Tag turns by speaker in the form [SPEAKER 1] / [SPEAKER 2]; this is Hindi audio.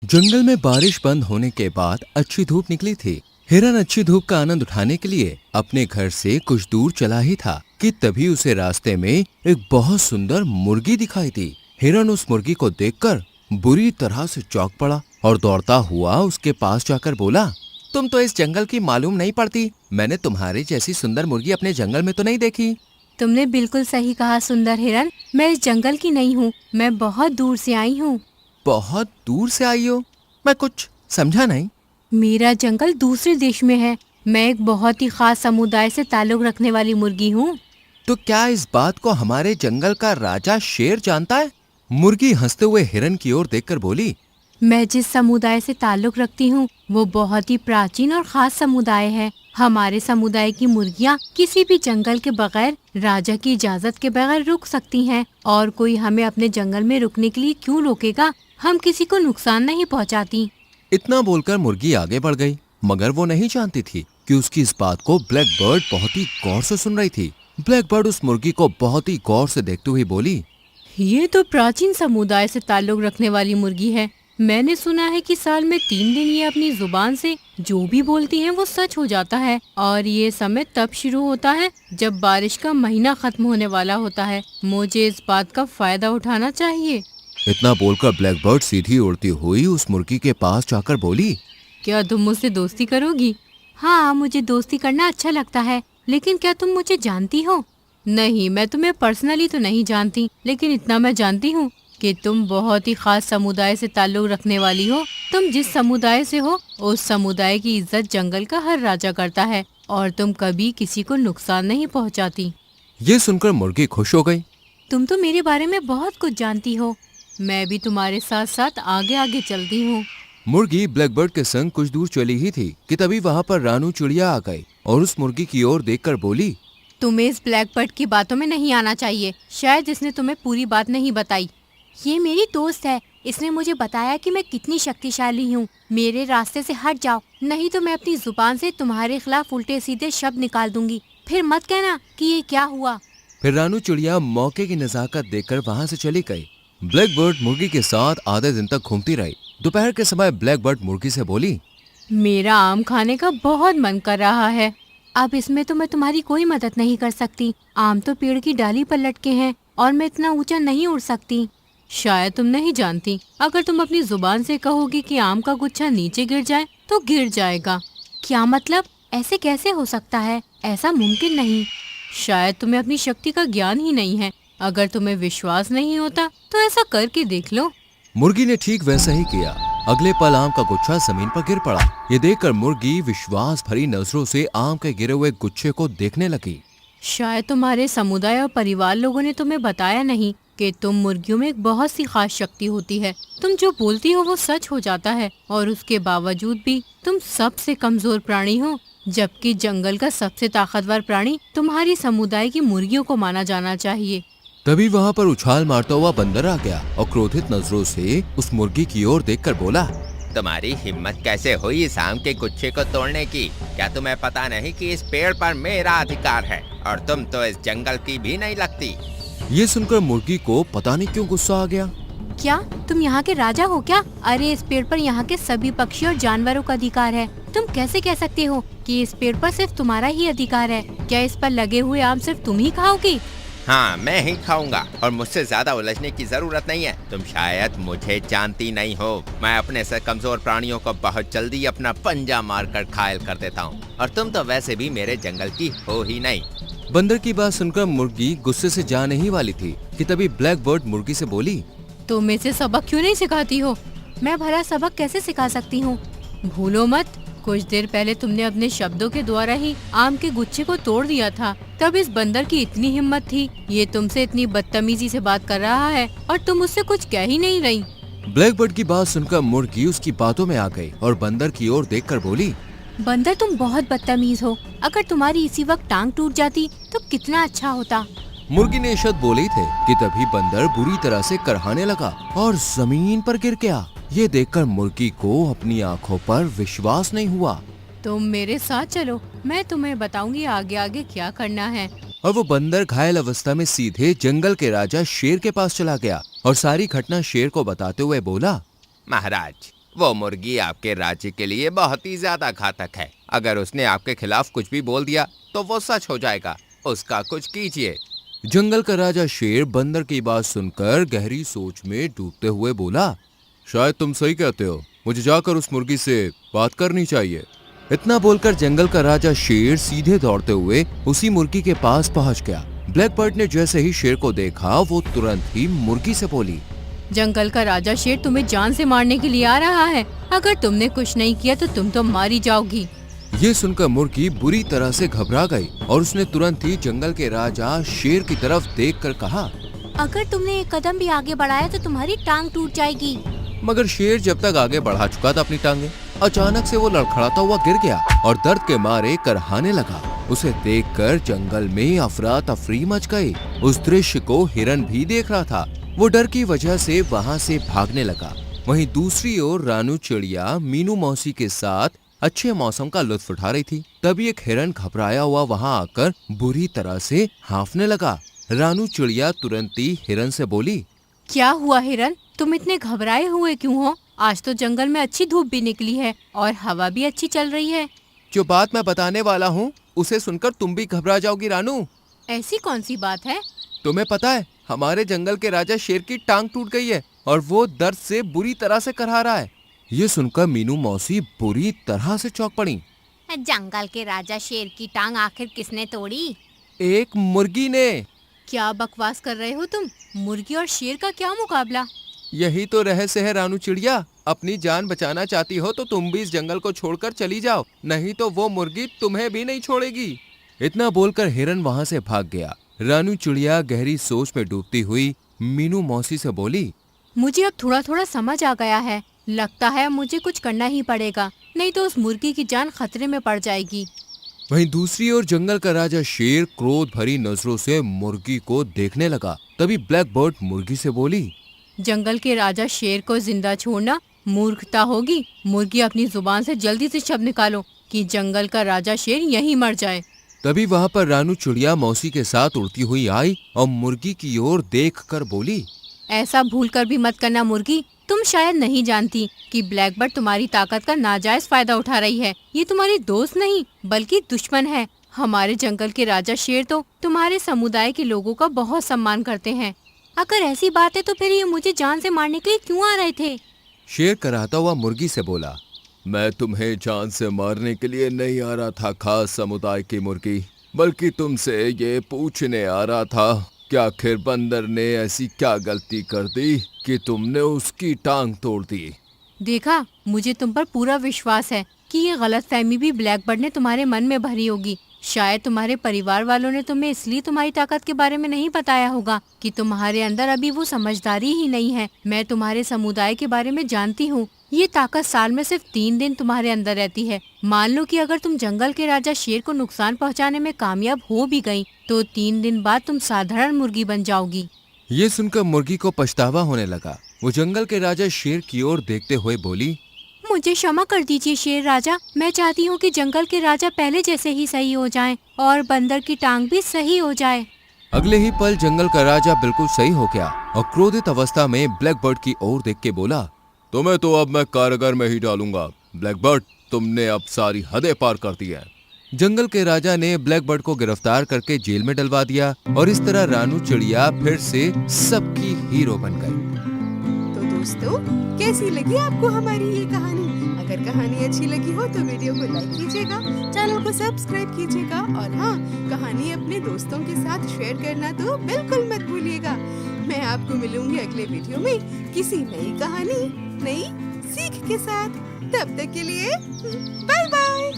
[SPEAKER 1] जंगल में बारिश बंद होने के बाद अच्छी धूप निकली थी। हिरन अच्छी धूप का आनंद उठाने के लिए अपने घर से कुछ दूर चला ही था कि तभी उसे रास्ते में एक बहुत सुंदर मुर्गी दिखाई दी। हिरन उस मुर्गी को देखकर बुरी तरह से चौंक पड़ा और दौड़ता हुआ उसके पास जाकर बोला, तुम तो इस जंगल की मालूम नहीं पड़ती। मैंने तुम्हारी जैसी सुंदर मुर्गी अपने जंगल में तो नहीं देखी।
[SPEAKER 2] तुमने बिल्कुल सही कहा सुंदर हिरन, मैं इस जंगल की नहीं हूँ, मैं बहुत दूर से आई हूँ।
[SPEAKER 1] बहुत दूर से आई हो? मैं कुछ समझा नहीं।
[SPEAKER 2] मेरा जंगल दूसरे देश में है। मैं एक बहुत ही खास समुदाय से ताल्लुक रखने वाली मुर्गी हूँ।
[SPEAKER 1] तो क्या इस बात को हमारे जंगल का राजा शेर जानता है? मुर्गी हंसते हुए हिरन की ओर देखकर बोली,
[SPEAKER 2] मैं जिस समुदाय से ताल्लुक रखती हूँ वो बहुत ही प्राचीन और खास समुदाय है। हमारे समुदाय की मुर्गियाँ किसी भी जंगल के बगैर, राजा की इजाजत के बगैर रुक सकती हैं और कोई हमें अपने जंगल में रुकने के लिए क्यों रोकेगा। हम किसी को नुकसान नहीं पहुँचाती।
[SPEAKER 1] इतना बोलकर मुर्गी आगे बढ़ गई, मगर वो नहीं जानती थी कि उसकी इस बात को ब्लैक बर्ड बहुत ही गौर से सुन रही थी। ब्लैक बर्ड उस मुर्गी को बहुत ही गौर से देखते हुए बोली,
[SPEAKER 2] ये तो प्राचीन समुदाय से ताल्लुक रखने वाली मुर्गी है। मैंने सुना है कि साल में 3 दिन ये अपनी जुबान से जो भी बोलती हैं वो सच हो जाता है और ये समय तब शुरू होता है जब बारिश का महीना खत्म होने वाला होता है। मुझे इस बात का फायदा उठाना चाहिए।
[SPEAKER 1] इतना बोलकर ब्लैक बर्ड सीधी उड़ती हुई उस मुर्गी के पास जाकर बोली,
[SPEAKER 2] क्या तुम मुझसे दोस्ती करोगी? हाँ, मुझे दोस्ती करना अच्छा लगता है, लेकिन क्या तुम मुझे जानती हो? नहीं, मैं तुम्हें पर्सनली तो नहीं जानती, लेकिन इतना मैं जानती हूँ कि तुम बहुत ही खास समुदाय से ताल्लुक रखने वाली हो। तुम जिस समुदाय से हो उस समुदाय की इज्जत जंगल का हर राजा करता है और तुम कभी किसी को नुकसान नहीं पहुँचाती।
[SPEAKER 1] ये सुनकर मुर्गी खुश हो गई।
[SPEAKER 2] तुम तो मेरे बारे में बहुत कुछ जानती हो। मैं भी तुम्हारे साथ साथ आगे आगे चलती हूँ।
[SPEAKER 1] मुर्गी ब्लैकबर्ड के संग कुछ दूर चली ही थी कि तभी वहाँ पर रानू चिड़िया आ गई और उस मुर्गी की ओर देखकर बोली,
[SPEAKER 2] तुम्हें इस ब्लैक बर्ड की बातों में नहीं आना चाहिए। शायद इसने तुम्हें पूरी बात नहीं बताई। ये मेरी दोस्त है, इसने मुझे बताया कि मैं कितनी शक्तिशाली हूँ। मेरे रास्ते से हट जाओ, नहीं तो मैं अपनी जुबान से तुम्हारे खिलाफ उल्टे सीधे शब्द निकाल दूंगी। फिर मत कहना कि ये क्या हुआ।
[SPEAKER 1] फिर रानू चिड़िया मौके की नजाकत देखकर वहाँ से चली गई। ब्लैकबर्ड मुर्गी के साथ आधे दिन तक घूमती रही। दोपहर के समय ब्लैकबर्ड मुर्गी से बोली,
[SPEAKER 2] मेरा आम खाने का बहुत मन कर रहा है। अब इसमें तो मैं तुम्हारी कोई मदद नहीं कर सकती। आम तो पेड़ की डाली पर लटके हैं और मैं इतना ऊंचा नहीं उड़ सकती। शायद तुम नहीं जानती, अगर तुम अपनी जुबान से कहोगी कि आम का गुच्छा नीचे गिर जाए तो गिर जाएगा। क्या मतलब? ऐसे कैसे हो सकता है? ऐसा मुमकिन नहीं। शायद तुम्हें अपनी शक्ति का ज्ञान ही नहीं है। अगर तुम्हें विश्वास नहीं होता तो ऐसा करके देख लो।
[SPEAKER 1] मुर्गी ने ठीक वैसा ही किया। अगले पल आम का गुच्छा जमीन पर गिर पड़ा। ये देखकर मुर्गी विश्वास भरी नजरों से आम के गिरे हुए गुच्छे को देखने लगी।
[SPEAKER 2] शायद तुम्हारे समुदाय और परिवार लोगों ने तुम्हें बताया नहीं कि तुम मुर्गियों में एक बहुत सी खास शक्ति होती है। तुम जो बोलती हो वो सच हो जाता है और उसके बावजूद भी तुम सबसे कमजोर प्राणी हो, जबकि जंगल का सबसे ताकतवर प्राणी तुम्हारी समुदाय की मुर्गियों को माना जाना चाहिए।
[SPEAKER 1] तभी वहाँ पर उछाल मारता हुआ बंदर आ गया और क्रोधित नजरों से उस मुर्गी की ओर देखकर बोला,
[SPEAKER 3] तुम्हारी हिम्मत कैसे हुई इस आम के गुच्छे को तोड़ने की? क्या तुम्हें पता नहीं कि इस पेड़ पर मेरा अधिकार है और तुम तो इस जंगल की भी नहीं लगती।
[SPEAKER 1] ये सुनकर मुर्गी को पता नहीं क्यों गुस्सा आ गया।
[SPEAKER 2] क्या तुम यहाँ के राजा हो क्या? अरे इस पेड़ पर यहाँ के सभी पक्षी और जानवरों का अधिकार है। तुम कैसे कह सकते हो कि इस पेड़ पर सिर्फ तुम्हारा ही अधिकार है? क्या इस पर लगे हुए आम सिर्फ तुम ही खाओगी?
[SPEAKER 3] हाँ, मैं ही खाऊंगा और मुझसे ज्यादा उलझने की जरूरत नहीं है। तुम शायद मुझे जानती नहीं हो। मैं अपने से कमजोर प्राणियों को बहुत जल्दी अपना पंजा मारकर घायल कर देता हूँ और तुम तो वैसे भी मेरे जंगल की हो ही नहीं।
[SPEAKER 1] बंदर की बात सुनकर मुर्गी गुस्से से जाने ही वाली थी कि तभी ब्लैकबर्ड मुर्गी से बोली,
[SPEAKER 2] तुम इसे सबक क्यों नहीं सिखाती हो? मैं भला सबक कैसे सिखा सकती हूँ? भूलो मत, कुछ देर पहले तुमने अपने शब्दों के द्वारा ही आम के गुच्छे को तोड़ दिया था। तब इस बंदर की इतनी हिम्मत थी, ये तुमसे इतनी बदतमीजी से बात कर रहा है और तुम उससे कुछ कह ही नहीं रही।
[SPEAKER 1] ब्लैकबर्ड की बात सुनकर मुर्गी उसकी बातों में आ गई और बंदर की ओर देखकर बोली,
[SPEAKER 2] बंदर तुम बहुत बदतमीज हो। अगर तुम्हारी इसी वक्त टांग टूट जाती तो कितना अच्छा होता।
[SPEAKER 1] मुर्गी ने शब्द बोले थे कि तभी बंदर बुरी तरह से करहाने लगा और जमीन पर गिर गया। ये देखकर मुर्गी को अपनी आंखों पर विश्वास नहीं हुआ।
[SPEAKER 2] तुम मेरे साथ चलो, मैं तुम्हें बताऊंगी आगे आगे क्या करना है।
[SPEAKER 1] और वो बंदर घायल अवस्था में सीधे जंगल के राजा शेर के पास चला गया और सारी घटना शेर को बताते हुए बोला,
[SPEAKER 3] महाराज, वो मुर्गी आपके राज्य के लिए बहुत ही ज्यादा घातक है। अगर उसने आपके खिलाफ कुछ भी बोल दिया तो वो सच हो जाएगा। उसका कुछ कीजिए।
[SPEAKER 1] जंगल का राजा शेर बंदर की बात सुनकर गहरी सोच में डूबते हुए बोला, शायद तुम सही कहते हो, मुझे जाकर उस मुर्गी से बात करनी चाहिए। इतना बोलकर जंगल का राजा शेर सीधे दौड़ते हुए उसी मुर्गी के पास पहुंच गया। ब्लैक बर्ड ने जैसे ही शेर को देखा वो तुरंत ही मुर्गी से बोली,
[SPEAKER 2] जंगल का राजा शेर तुम्हें जान से मारने के लिए आ रहा है। अगर तुमने कुछ नहीं किया तो तुम तो मारी जाओगी।
[SPEAKER 1] ये सुनकर मुर्गी बुरी तरह से घबरा गई और उसने तुरंत ही जंगल के राजा शेर की तरफ देखकर कहा,
[SPEAKER 2] अगर तुमने एक कदम भी आगे बढ़ाया तो तुम्हारी टांग टूट जाएगी।
[SPEAKER 1] मगर शेर जब तक आगे बढ़ा चुका था अपनी टांगे, अचानक से वो लड़खड़ाता हुआ गिर गया और दर्द के मारे करहाने लगा। उसे देखकर जंगल में अफरा तफरी मच गई। उस दृश्य को हिरन भी देख रहा था। वो डर की वजह से वहाँ से भागने लगा। वहीं दूसरी ओर रानू चिड़िया मीनू मौसी के साथ अच्छे मौसम का लुत्फ उठा रही थी। तभी एक हिरन घबराया हुआ वहाँ आकर बुरी तरह से हांफने लगा। रानू चिड़िया तुरंत ही हिरन से बोली,
[SPEAKER 2] क्या हुआ हिरन, तुम इतने घबराए हुए क्यों हो? आज तो जंगल में अच्छी धूप भी निकली है और हवा भी अच्छी चल रही है।
[SPEAKER 1] जो बात मैं बताने वाला हूँ उसे सुनकर तुम भी घबरा जाओगी रानू।
[SPEAKER 2] ऐसी कौन सी बात है?
[SPEAKER 1] तुम्हें पता है हमारे जंगल के राजा शेर की टांग टूट गई है और वो दर्द से बुरी तरह से करहा रहा है। ये सुनकर मीनू मौसी बुरी तरह से चौंक पड़ी।
[SPEAKER 2] जंगल के राजा शेर की टांग आखिर किसने तोड़ी?
[SPEAKER 1] एक मुर्गी ने।
[SPEAKER 2] क्या बकवास कर रहे हो तुम? मुर्गी और शेर का क्या मुकाबला?
[SPEAKER 1] यही तो रहस्य है रानू चिड़िया। अपनी जान बचाना चाहती हो तो तुम भी इस जंगल को छोड़कर चली जाओ, नहीं तो वो मुर्गी तुम्हें भी नहीं छोड़ेगी। इतना बोलकर हिरन वहाँ से भाग गया। रानू चिड़िया गहरी सोच में डूबती हुई मीनू मौसी से बोली,
[SPEAKER 2] मुझे अब थोड़ा थोड़ा समझ आ गया है। लगता है मुझे कुछ करना ही पड़ेगा, नहीं तो उस मुर्गी की जान खतरे में पड़ जाएगी।
[SPEAKER 1] वहीं दूसरी ओर जंगल का राजा शेर क्रोध भरी नजरों से मुर्गी को देखने लगा। तभी ब्लैक बर्ड मुर्गी से बोली,
[SPEAKER 2] जंगल के राजा शेर को जिंदा छोड़ना मूर्खता होगी। मुर्गी अपनी जुबान से जल्दी से शब्द निकालो कि जंगल का राजा शेर यहीं मर जाए।
[SPEAKER 1] तभी वहाँ पर रानू चिड़िया मौसी के साथ उड़ती हुई आई और मुर्गी की ओर देखकर बोली,
[SPEAKER 2] ऐसा भूल कर भी मत करना मुर्गी। तुम शायद नहीं जानती कि ब्लैक बर्ड तुम्हारी ताकत का नाजायज फायदा उठा रही है। ये तुम्हारी दोस्त नहीं बल्कि दुश्मन है। हमारे जंगल के राजा शेर तो तुम्हारे समुदाय के लोगों का बहुत सम्मान करते हैं। अगर ऐसी बात है तो फिर ये मुझे जान से मारने के लिए क्यों आ रहे थे?
[SPEAKER 1] शेर कराहता हुआ मुर्गी से बोला, मैं तुम्हें जान से मारने के लिए नहीं आ रहा था खास समुदाय की मुर्गी, बल्कि तुमसे ये पूछने आ रहा था कि आखिर बंदर ने ऐसी क्या गलती कर दी कि तुमने उसकी टांग तोड़ दी।
[SPEAKER 2] देखा, मुझे तुम पर पूरा विश्वास है कि ये गलतफहमी भी ब्लैक बर्ड ने तुम्हारे मन में भरी होगी। शायद तुम्हारे परिवार वालों ने तुम्हें इसलिए तुम्हारी ताकत के बारे में नहीं बताया होगा कि तुम्हारे अंदर अभी वो समझदारी ही नहीं है। मैं तुम्हारे समुदाय के बारे में जानती हूँ। ये ताकत साल में सिर्फ 3 दिन तुम्हारे अंदर रहती है। मान लो कि अगर तुम जंगल के राजा शेर को नुकसान पहुँचाने में कामयाब हो भी गयी तो 3 दिन बाद तुम साधारण मुर्गी बन जाओगी।
[SPEAKER 1] ये सुनकर मुर्गी को पछतावा होने लगा। वो जंगल के राजा शेर की ओर देखते हुए बोली,
[SPEAKER 2] मुझे क्षमा कर दीजिए शेर राजा। मैं चाहती हूँ कि जंगल के राजा पहले जैसे ही सही हो जाएं और बंदर की टांग भी सही हो जाए।
[SPEAKER 1] अगले ही पल जंगल का राजा बिल्कुल सही हो गया और क्रोधित अवस्था में ब्लैक बर्ड की ओर देख के बोला, तुम्हें तो अब मैं कारागार में ही डालूंगा। ब्लैक बर्ड, तुमने अब सारी हदें पार कर दी है। जंगल के राजा ने ब्लैक बर्ड को गिरफ्तार करके जेल में डलवा दिया और इस तरह रानू चिड़िया फिर से सबकी हीरो बन गई।
[SPEAKER 4] तो दोस्तों, कैसी लगी आपको हमारी ये कहानी? अगर कहानी अच्छी लगी हो तो वीडियो को लाइक कीजिएगा, चैनल को सब्सक्राइब कीजिएगा और हाँ, कहानी अपने दोस्तों के साथ शेयर करना तो बिल्कुल मत भूलिएगा। मैं आपको मिलूंगी अगले वीडियो में किसी नई कहानी, नई सीख के साथ। तब तक के लिए बाय बाय।